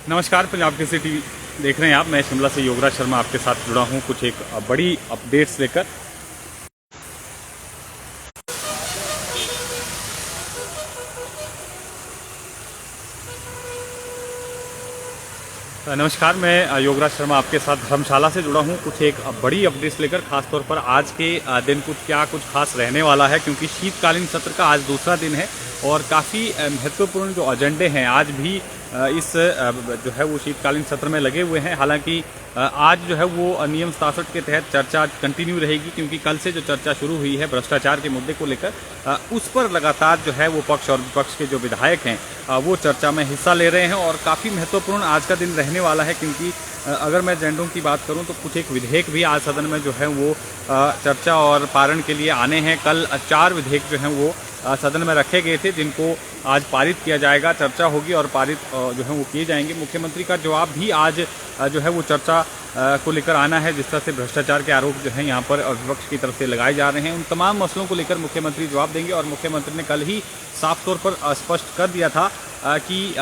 नमस्कार, पंजाब केसरी टीवी देख रहे हैं आप। मैं शिमला से योगराज शर्मा आपके साथ जुड़ा हूं कुछ एक बड़ी अपडेट्स लेकर। नमस्कार, मैं योगराज शर्मा आपके साथ धर्मशाला से जुड़ा हूं कुछ एक बड़ी अपडेट्स लेकर। खासतौर पर आज के दिन कुछ खास रहने वाला है, क्योंकि शीतकालीन सत्र का आज दूसरा दिन है और काफ़ी महत्वपूर्ण जो एजेंडे हैं आज भी इस जो है वो शीतकालीन सत्र में लगे हुए हैं। हालांकि आज जो है वो नियम 67 के तहत चर्चा कंटिन्यू रहेगी, क्योंकि कल से जो चर्चा शुरू हुई है भ्रष्टाचार के मुद्दे को लेकर, उस पर लगातार जो है वो पक्ष और विपक्ष के जो विधायक हैं वो चर्चा में हिस्सा ले रहे हैं। और काफ़ी महत्वपूर्ण आज का दिन रहने वाला है, क्योंकि अगर मैं एजेंडों की बात करूं तो कुछ एक विधेयक भी आज सदन में जो है वो चर्चा और पारण के लिए आने हैं। कल 4 विधेयक जो हैं वो सदन में रखे गए थे, जिनको आज पारित किया जाएगा, चर्चा होगी और पारित जो है वो किए जाएंगे। मुख्यमंत्री का जवाब भी आज जो है वो चर्चा को लेकर आना है। जिस तरह से भ्रष्टाचार के आरोप जो है यहाँ पर विपक्ष की तरफ से लगाए जा रहे हैं, उन तमाम मसलों को लेकर मुख्यमंत्री जवाब देंगे। और मुख्यमंत्री ने कल ही साफ तौर पर स्पष्ट कर दिया था कि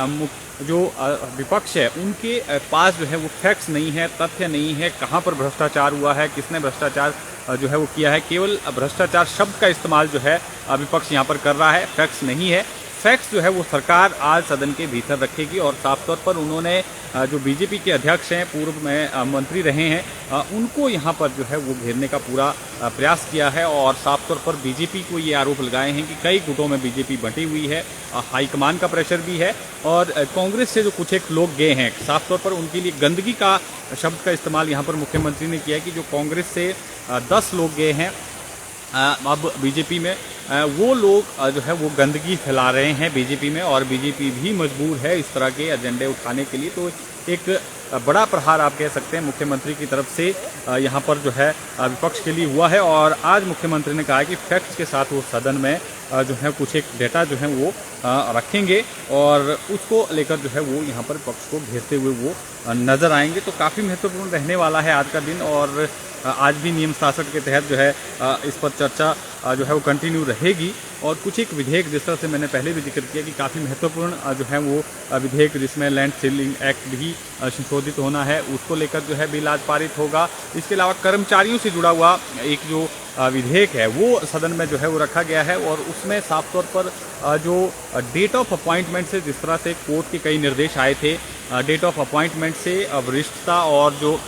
जो विपक्ष है उनके पास जो है वो फैक्ट्स नहीं है, तथ्य नहीं है, कहाँ पर भ्रष्टाचार हुआ है, किसने भ्रष्टाचार जो है वो किया है। केवल भ्रष्टाचार शब्द का इस्तेमाल जो है विपक्ष यहाँ पर कर रहा है, फैक्ट्स नहीं है। फैक्ट्स जो है वो सरकार आज सदन के भीतर रखेगी। और साफ तौर पर उन्होंने जो बीजेपी के अध्यक्ष हैं, पूर्व में मंत्री रहे हैं, उनको यहाँ पर जो है वो घेरने का पूरा प्रयास किया है। और साफ तौर पर बीजेपी को ये आरोप लगाए हैं कि कई गुटों में बीजेपी बंटी हुई है, हाईकमान का प्रेशर भी है। और कांग्रेस से जो कुछ एक लोग गए हैं, साफ तौर पर उनके लिए गंदगी का शब्द का इस्तेमाल यहाँ पर मुख्यमंत्री ने किया कि जो कांग्रेस से 10 लोग गए हैं अब बीजेपी में, वो लोग जो है वो गंदगी फैला रहे हैं बीजेपी में। और बीजेपी भी मजबूर है इस तरह के एजेंडे उठाने के लिए। तो एक बड़ा प्रहार आप कह सकते हैं मुख्यमंत्री की तरफ से यहाँ पर जो है विपक्ष के लिए हुआ है। और आज मुख्यमंत्री ने कहा है कि फैक्ट्स के साथ वो सदन में जो है कुछ एक डेटा जो है वो रखेंगे और उसको लेकर जो है वो यहाँ पर विपक्ष को घेरते हुए वो नजर आएंगे। तो काफ़ी महत्वपूर्ण रहने वाला है आज का दिन। और आज भी नियम 67 के तहत जो है इस पर चर्चा जो है वो कंटिन्यू रहेगी। और कुछ एक विधेयक, जिस तरह से मैंने पहले भी जिक्र किया कि काफ़ी महत्वपूर्ण जो है वो विधेयक, जिसमें लैंड सीलिंग एक्ट भी संशोधित होना है, उसको लेकर जो है बिल आज पारित होगा। इसके अलावा कर्मचारियों से जुड़ा हुआ एक जो विधेयक है वो सदन में जो है वो रखा गया है। और उसमें साफ तौर पर जो डेट ऑफ अपॉइंटमेंट से, जिस तरह से कोर्ट के कई निर्देश आए थे, डेट ऑफ अपॉइंटमेंट से वरिष्ठता और जो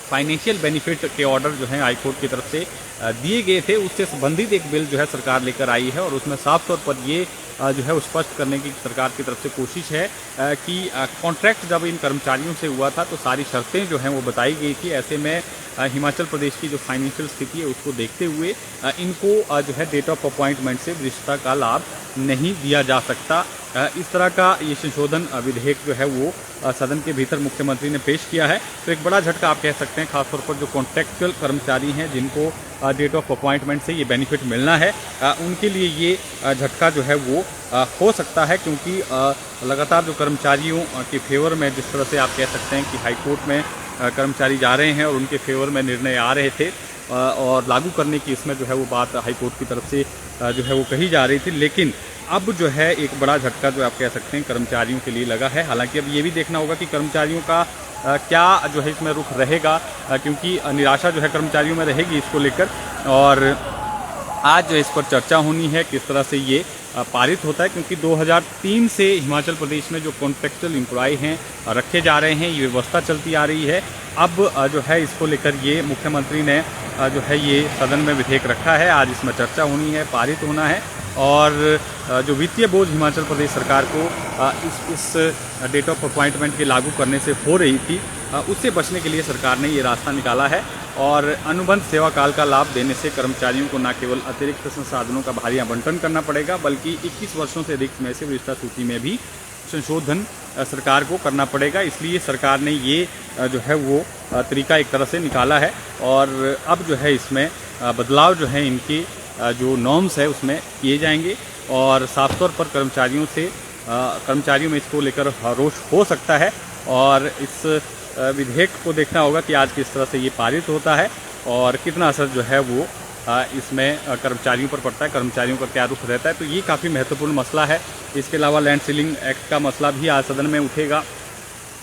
फाइनेंशियल बेनिफिट के ऑर्डर जो हैं हाईकोर्ट की तरफ से दिए गए थे, उससे संबंधित एक बिल जो है सरकार लेकर आई है। और उसमें साफ तौर पर ये जो है स्पष्ट करने की सरकार की तरफ से कोशिश है कि कॉन्ट्रैक्ट जब इन कर्मचारियों से हुआ था तो सारी शर्तें जो हैं वो बताई गई थी। ऐसे में हिमाचल प्रदेश की जो फाइनेंशियल स्थिति है उसको देखते हुए इनको जो है डेट ऑफ अपॉइंटमेंट से वरिष्ठता का लाभ नहीं दिया जा सकता। इस तरह का ये संशोधन विधेयक जो है वो सदन के भीतर मुख्यमंत्री ने पेश किया है। तो एक बड़ा झटका आप कह सकते हैं, खासतौर पर जो कॉन्ट्रैक्चुअल कर्मचारी हैं जिनको डेट ऑफ अपॉइंटमेंट से ये बेनिफिट मिलना है, उनके लिए ये झटका जो है वो हो सकता है। क्योंकि लगातार जो कर्मचारियों के फेवर में, जिस तरह से आप कह सकते हैं कि हाईकोर्ट में कर्मचारी जा रहे हैं और उनके फेवर में निर्णय आ रहे थे और लागू करने की इसमें जो है वो बात हाईकोर्ट की तरफ से जो है वो कही जा रही थी, लेकिन अब जो है एक बड़ा झटका जो आप कह सकते हैं कर्मचारियों के लिए लगा है। हालांकि अब ये भी देखना होगा कि कर्मचारियों का क्या जो है इसमें रुख रहेगा, क्योंकि निराशा जो है कर्मचारियों में रहेगी इसको लेकर। और आज जो इस पर चर्चा होनी है किस तरह से ये पारित होता है, क्योंकि 2003 से हिमाचल प्रदेश में जो कॉन्ट्रैक्चुअल एम्प्लॉय हैं रखे जा रहे हैं, ये व्यवस्था चलती आ रही है। अब जो है इसको लेकर ये मुख्यमंत्री ने जो है ये सदन में विधेयक रखा है। आज इसमें चर्चा होनी है, पारित होना है। और जो वित्तीय बोझ हिमाचल प्रदेश सरकार को इस डेट ऑफ अपॉइंटमेंट के लागू करने से हो रही थी, उससे बचने के लिए सरकार ने ये रास्ता निकाला है। और अनुबंध सेवा काल का लाभ देने से कर्मचारियों को न केवल अतिरिक्त संसाधनों का भारी आवंटन करना पड़ेगा, बल्कि 21 वर्षों से अधिक समय से वरिष्ठता सूची में भी संशोधन सरकार को करना पड़ेगा। इसलिए सरकार ने ये जो है वो तरीका एक तरह से निकाला है। और अब जो है इसमें बदलाव जो है इनकी जो नॉर्म्स है उसमें किए जाएंगे। और साफ तौर पर कर्मचारियों में इसको लेकर रोष हो सकता है। और इस विधेयक को देखना होगा कि आज किस तरह से ये पारित होता है और कितना असर जो है वो इसमें कर्मचारियों पर पड़ता है, कर्मचारियों का क्या रुख रहता है। तो ये काफ़ी महत्वपूर्ण मसला है। इसके अलावा लैंड सीलिंग एक्ट का मसला भी आज सदन में उठेगा।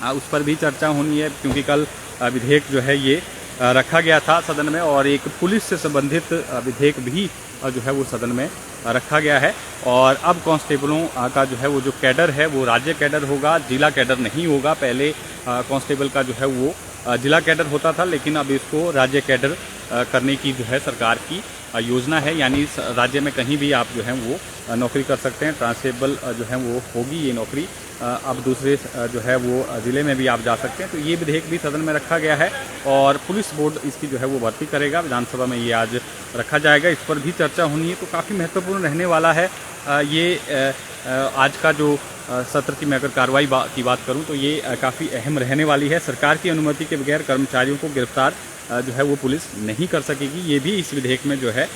उस पर भी चर्चा होनी है, क्योंकि कल विधेयक जो है ये रखा गया था सदन में, और एक पुलिस से संबंधित विधेयक भी जो है वो सदन में रखा गया है। और अब कांस्टेबलों का जो है वो जो कैडर है वो राज्य कैडर होगा, जिला कैडर नहीं होगा। पहले कांस्टेबल का जो है वो जिला कैडर होता था, लेकिन अब इसको राज्य कैडर करने की जो है सरकार की योजना है, यानी राज्य में कहीं भी आप जो है वो नौकरी कर सकते हैं। ट्रांसफरेबल जो है वो होगी ये नौकरी, अब दूसरे जो है वो ज़िले में भी आप जा सकते हैं। तो ये विधेयक भी सदन में रखा गया है और पुलिस बोर्ड इसकी जो है वो भर्ती करेगा। विधानसभा में ये आज रखा जाएगा, इस पर भी चर्चा होनी है। तो काफ़ी महत्वपूर्ण रहने वाला है ये आज का जो सत्र की मैं अगर कार्रवाई की बात करूं तो ये काफ़ी अहम रहने वाली है। सरकार की अनुमति के बगैर कर्मचारियों को गिरफ्तार जो है वो पुलिस नहीं कर सकेगी, ये भी इस विधेयक में जो है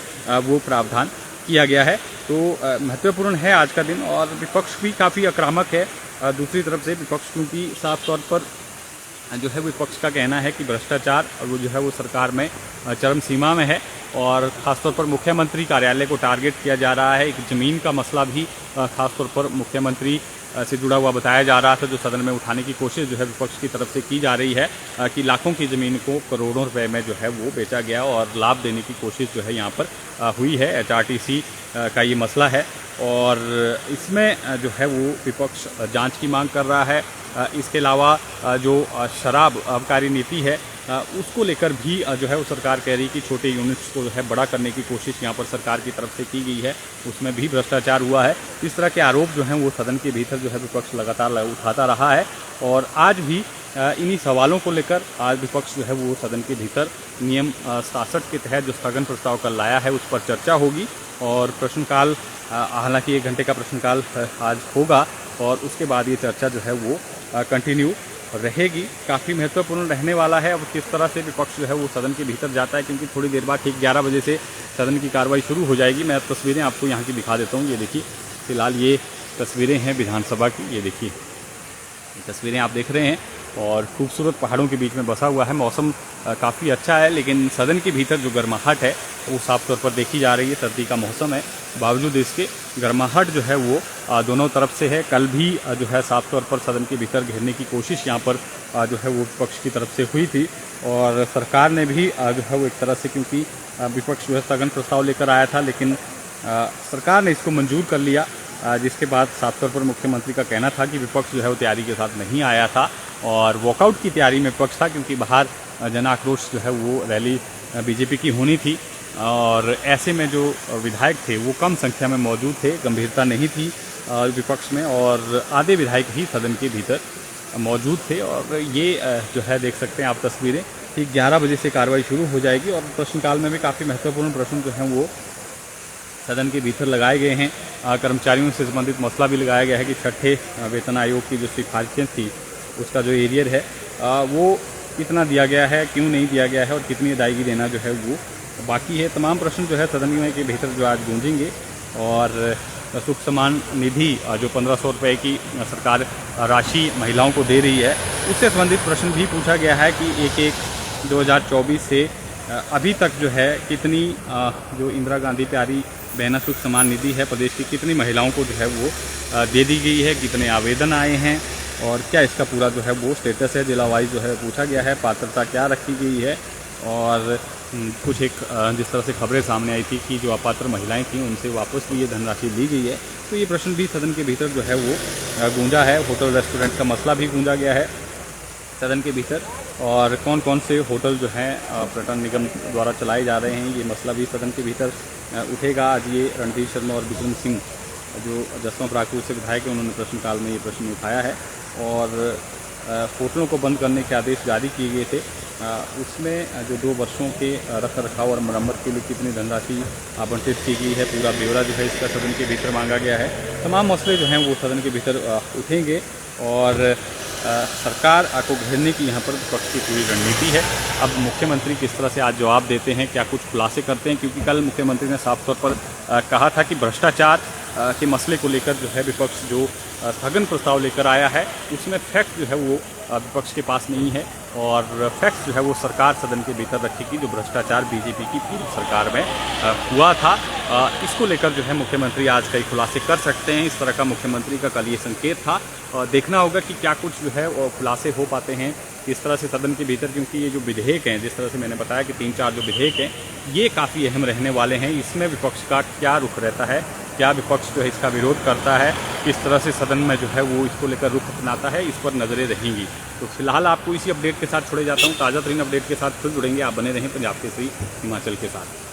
वो प्रावधान किया गया है। तो महत्वपूर्ण है आज का दिन, और विपक्ष भी काफ़ी आक्रामक है। दूसरी तरफ से विपक्ष, क्योंकि साफ तौर पर जो है विपक्ष का कहना है कि भ्रष्टाचार और वो जो है वो सरकार में चरम सीमा में है, और ख़ासतौर पर मुख्यमंत्री कार्यालय को टारगेट किया जा रहा है। एक ज़मीन का मसला भी ख़ासतौर पर मुख्यमंत्री से जुड़ा हुआ बताया जा रहा था, जो सदन में उठाने की कोशिश जो है विपक्ष की तरफ से की जा रही है कि लाखों की ज़मीन को करोड़ों रुपए में जो है वो बेचा गया और लाभ देने की कोशिश जो है यहाँ पर हुई है। HRTC का ये मसला है, और इसमें जो है वो विपक्ष जांच की मांग कर रहा है। इसके अलावा जो शराब आबकारी नीति है उसको लेकर भी जो है वो सरकार कह रही है कि छोटे यूनिट्स को जो है बड़ा करने की कोशिश यहाँ पर सरकार की तरफ से की गई है, उसमें भी भ्रष्टाचार हुआ है। इस तरह के आरोप जो हैं वो सदन के भीतर जो है विपक्ष लगातार उठाता रहा है, और आज भी इन्हीं सवालों को लेकर आज विपक्ष जो है वो सदन के भीतर नियम 67 के तहत जो स्थगन प्रस्ताव कल लाया है उस पर चर्चा होगी, और प्रश्नकाल हालांकि 1 घंटे का प्रश्नकाल आज होगा, और उसके बाद ये चर्चा जो है वो कंटिन्यू रहेगी। काफ़ी महत्वपूर्ण रहने वाला है अब किस तरह से विपक्ष जो है वो सदन के भीतर जाता है, क्योंकि थोड़ी देर बाद ठीक 11 बजे से सदन की कार्रवाई शुरू हो जाएगी। मैं तस्वीरें आपको यहाँ की दिखा देता हूँ। ये देखिए, फिलहाल ये तस्वीरें हैं विधानसभा की। ये देखिए, ये तस्वीरें आप देख रहे हैं, और खूबसूरत पहाड़ों के बीच में बसा हुआ है। मौसम काफ़ी अच्छा है, लेकिन सदन के भीतर जो गर्माहट है वो साफ तौर पर देखी जा रही है। सर्दी का मौसम है, बावजूद इसके गर्माहट जो है वो दोनों तरफ से है। कल भी जो है साफ तौर पर सदन के भीतर घेरने की कोशिश यहाँ पर जो है वो विपक्ष की तरफ से हुई थी, और सरकार ने भी जो है वो एक तरह से, क्योंकि विपक्ष जो है स्थगन प्रस्ताव लेकर आया था, लेकिन सरकार ने इसको मंजूर कर लिया, जिसके बाद साफ तौर पर मुख्यमंत्री का कहना था कि विपक्ष जो है वो तैयारी के साथ नहीं आया था और वॉकआउट की तैयारी में विपक्ष था, क्योंकि बाहर जन आक्रोश जो है वो रैली बीजेपी की होनी थी, और ऐसे में जो विधायक थे वो कम संख्या में मौजूद थे, गंभीरता नहीं थी विपक्ष में, और आधे विधायक ही सदन के भीतर मौजूद थे। और ये जो है देख सकते हैं आप तस्वीरें, ठीक 11 बजे से कार्रवाई शुरू हो जाएगी, और प्रश्नकाल में भी काफ़ी महत्वपूर्ण प्रश्न जो हैं वो सदन के भीतर लगाए गए हैं। कर्मचारियों से संबंधित मसला भी लगाया गया है कि छठे वेतन आयोग की जो सिफारिशें थी उसका जो एरियर है वो कितना दिया गया है, क्यों नहीं दिया गया है, और कितनी अदायगी देना जो है वो बाकी है। तमाम प्रश्न जो है सदन में के भीतर जो आज गूंजेंगे, और सुख सम्मान निधि जो 1500 रुपये की सरकार राशि महिलाओं को दे रही है, उससे संबंधित प्रश्न भी पूछा गया है कि 1/1/2024 से अभी तक जो है कितनी जो इंदिरा गांधी प्यारी बहना सुख सम्मान निधि है प्रदेश की, कितनी महिलाओं को जो है वो दे दी गई है, कितने आवेदन आए हैं, और क्या इसका पूरा जो है वो स्टेटस है, जिला वाइज जो है पूछा गया है, पात्रता क्या रखी गई है, और कुछ एक जिस तरह से खबरें सामने आई थी कि जो अपात्र महिलाएं थीं उनसे वापस भी ये धनराशि ली गई है। तो ये प्रश्न भी सदन के भीतर जो है वो गूंजा है। होटल रेस्टोरेंट का मसला भी गूंजा गया है सदन के भीतर, और कौन कौन से होटल जो हैं पर्यटन निगम द्वारा चलाए जा रहे हैं, ये मसला भी सदन के भीतर उठेगा। आज ये रणधीर शर्मा और विक्रम सिंह जो जसवंत प्राकृत से विधायक है, उन्होंने प्रश्नकाल में ये प्रश्न उठाया है, और होटलों को बंद करने के आदेश जारी किए गए थे, उसमें जो 2 वर्षों के रख रखाव और मरम्मत के लिए कितनी धनराशि आवंटित की गई है, पूरा ब्यौरा जो है इसका सदन के भीतर मांगा गया है। तमाम मसले जो हैं वो सदन के भीतर उठेंगे, और सरकार को घेरने की यहाँ पर विपक्ष की पूरी रणनीति है। अब मुख्यमंत्री किस तरह से आज जवाब देते हैं, क्या कुछ खुलासे करते हैं, क्योंकि कल मुख्यमंत्री ने साफ तौर पर कहा था कि भ्रष्टाचार के मसले को लेकर जो है विपक्ष जो स्थगन प्रस्ताव लेकर आया है उसमें फैक्ट जो है वो विपक्ष के पास नहीं है, और फैक्ट्स जो है वो सरकार सदन के भीतर रखेगी, जो भ्रष्टाचार बीजेपी की पूरी सरकार में हुआ था। इसको लेकर जो है मुख्यमंत्री आज कई खुलासे कर सकते हैं। इस तरह का मुख्यमंत्री का कल ये संकेत था। देखना होगा कि क्या कुछ जो है वो खुलासे हो पाते हैं इस तरह से सदन के भीतर, क्योंकि ये जो विधेयक हैं, जिस तरह से मैंने बताया कि 3-4 जो विधेयक हैं ये काफ़ी अहम रहने वाले हैं। इसमें विपक्ष का क्या रुख रहता है, क्या विपक्ष जो है इसका विरोध करता है, किस तरह से सदन में जो है वो इसको लेकर रुख अपनाता है, इस पर नज़रें रहेंगी। तो फिलहाल आपको इसी अपडेट के साथ छोड़े जाता हूँ। ताज़ा तरीन अपडेट के साथ फिर जुड़ेंगे। आप बने रहें पंजाब केसरी हिमाचल के साथ।